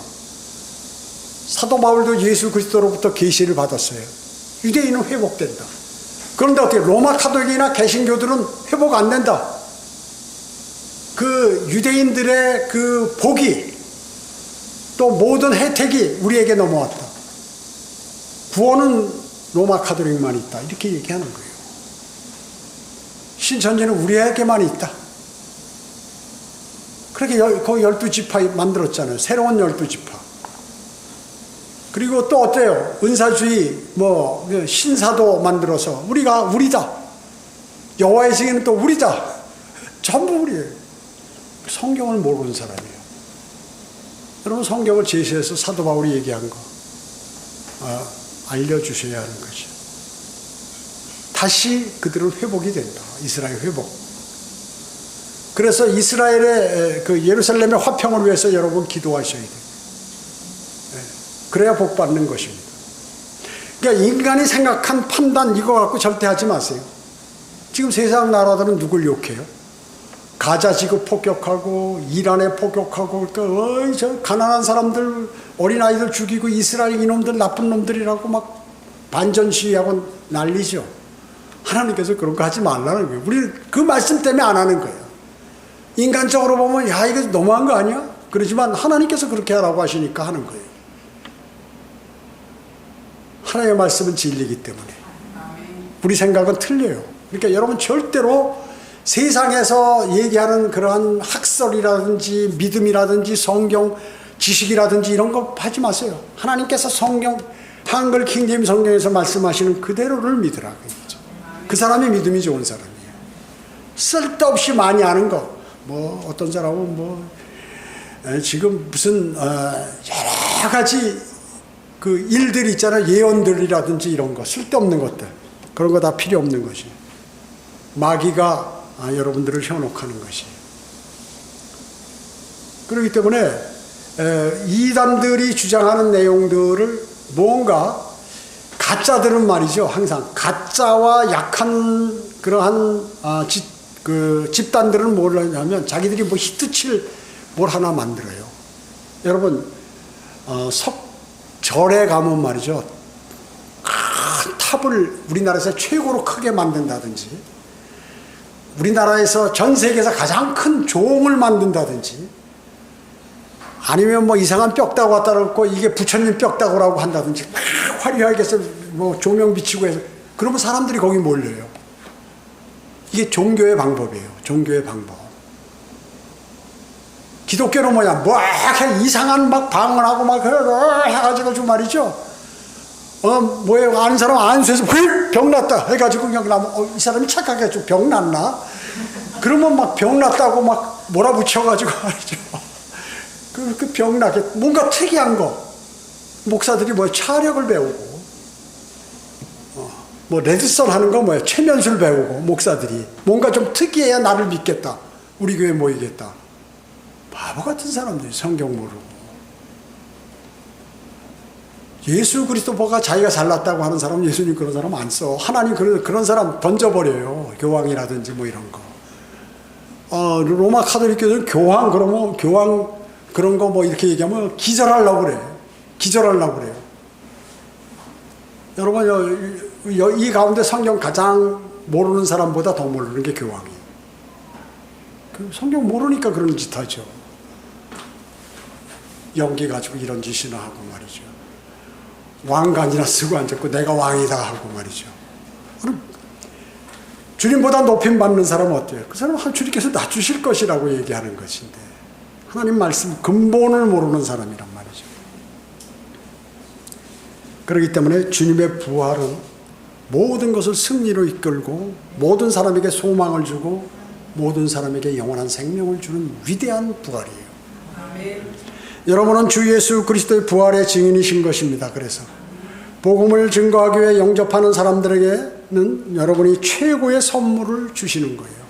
사도 바울도 예수 그리스도로부터 계시를 받았어요. 유대인은 회복된다. 그런데 어떻게 로마 카톨릭이나 개신교들은 회복 안 된다. 그 유대인들의 그 복이 또 모든 혜택이 우리에게 넘어왔다. 구원은 로마 카톨릭만 있다. 이렇게 얘기하는 거예요. 신천지는 우리에게만 있다. 그렇게 거기 12지파 만들었잖아요. 새로운 12지파. 그리고 또 어때요? 은사주의, 신사도 만들어서 우리다. 여호와의 증인은 또 우리다. 전부 우리예요. 성경을 모르는 사람이에요. 여러분 성경을 제시해서 사도 바울이 얘기한 거 알려주셔야 하는 거죠. 다시 그들은 회복이 된다. 이스라엘 회복. 그래서 이스라엘의 그 예루살렘의 화평을 위해서 여러분 기도하셔야 돼요. 그래야 복 받는 것입니다. 그러니까 인간이 생각한 판단 이거 갖고 절대 하지 마세요. 지금 세상 나라들은 누굴 욕해요? 가자 지구 폭격하고 이란에 폭격하고 그러니까 저 가난한 사람들 어린아이들 죽이고 이스라엘 이놈들 나쁜 놈들이라고 막 반전 시위하고 난리죠. 하나님께서 그런 거 하지 말라는 거예요. 우리 그 말씀 때문에 안 하는 거예요. 인간적으로 보면 야 이거 너무한 거 아니야? 그러지만 하나님께서 그렇게 하라고 하시니까 하는 거예요. 하나님의 말씀은 진리이기 때문에 우리 생각은 틀려요. 그러니까 여러분 절대로 세상에서 얘기하는 그러한 학설이라든지 믿음이라든지 성경 지식이라든지 이런 거 하지 마세요. 하나님께서 성경 한글 킹제임 성경에서 말씀하시는 그대로를 믿으라고 얘기죠. 그 사람이 믿음이 좋은 사람이에요. 쓸데없이 많이 아는 거 뭐 어떤 사람은 뭐 지금 무슨 여러 가지 그 일들 있잖아요. 예언들이라든지 이런 거 쓸데없는 것들 그런 거 다 필요 없는 것이 마귀가 여러분들을 현혹하는 것이. 그렇기 때문에 이단들이 주장하는 내용들을 뭔가 가짜들은 말이죠. 항상 가짜와 약한 그러한 집단들은 뭘 하냐면 자기들이 뭐 히트칠 뭘 하나 만들어요. 여러분 절에 가면 말이죠. 큰 탑을 우리나라에서 최고로 크게 만든다든지 우리나라에서 전 세계에서 가장 큰 종을 만든다든지 아니면 뭐 이상한 뼈다구 갖다 놓고 이게 부처님 뼈다구라고 한다든지 막 화려하게 해서 뭐 조명 비치고 해서 그러면 사람들이 거기 몰려요. 이게 종교의 방법이에요. 종교의 방법. 기독교는 뭐냐? 뭐 이상한 막 방언하고 막 해가지고 좀 말이죠. 뭐예요? 아는 사람 안수해서 병 났다 해가지고 그냥 나면 이 사람이 착하게 좀 병 났나? 그러면 막 병 났다고 막 몰아붙여가지고 말이죠. 그 병 나게 뭔가 특이한 거 목사들이 뭐 차력을 배우고 뭐 레드선 하는 거 뭐야 최면술 배우고 목사들이 뭔가 좀 특이해야 나를 믿겠다. 우리 교회 모이겠다. 바보 같은 사람들이 성경 모르고 예수 그리스도가 자기가 잘났다고 하는 사람은 예수님 그런 사람 안 써. 하나님 그런 사람 던져버려요. 교황이라든지 뭐 이런 거. 로마 카톨릭교는 교황 그러면 교황 그런 거 뭐 이렇게 얘기하면 기절하려고 그래. 기절하려고 그래요. 여러분 이 가운데 성경 가장 모르는 사람보다 더 모르는 게 교황이에요. 성경 모르니까 그런 짓 하죠. 연기 가지고 이런 짓이나 하고 말이죠. 왕관이나 쓰고 앉았고 내가 왕이다 하고 말이죠. 그럼 주님보다 높임 받는 사람은 어때요? 그 사람은 주님께서 낮추실 것이라고 얘기하는 것인데 하나님 말씀 근본을 모르는 사람이란 말이죠. 그렇기 때문에 주님의 부활은 모든 것을 승리로 이끌고 모든 사람에게 소망을 주고 모든 사람에게 영원한 생명을 주는 위대한 부활이에요. 아멘. 여러분은 주 예수 그리스도의 부활의 증인이신 것입니다. 그래서 복음을 증거하기 위해 영접하는 사람들에게는 여러분이 최고의 선물을 주시는 거예요.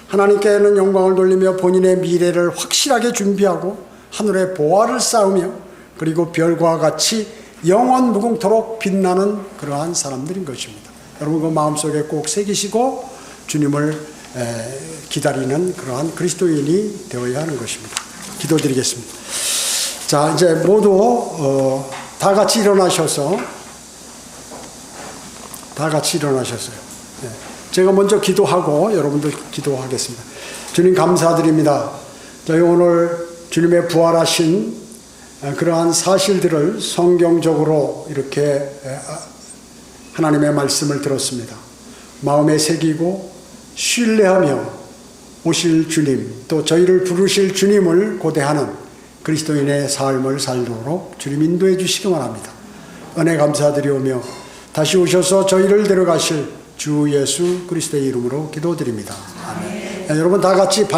하나님께는 영광을 돌리며 본인의 미래를 확실하게 준비하고 하늘의 보화를 쌓으며 그리고 별과 같이 영원 무궁토록 빛나는 그러한 사람들인 것입니다. 여러분 그 마음속에 꼭 새기시고 주님을 기다리는 그러한 그리스도인이 되어야 하는 것입니다. 기도드리겠습니다. 자, 이제 모두 다 같이 일어나셔서 제가 먼저 기도하고 여러분들 기도하겠습니다. 주님 감사드립니다. 저희 오늘 주님의 부활하신 그러한 사실들을 성경적으로 이렇게 하나님의 말씀을 들었습니다. 마음에 새기고 신뢰하며 오실 주님 또 저희를 부르실 주님을 고대하는 그리스도인의 삶을 살도록 주님 인도해 주시기 바랍니다. 은혜 감사드리오며 다시 오셔서 저희를 데려가실 주 예수 그리스도의 이름으로 기도드립니다. 아멘. 여러분 다 같이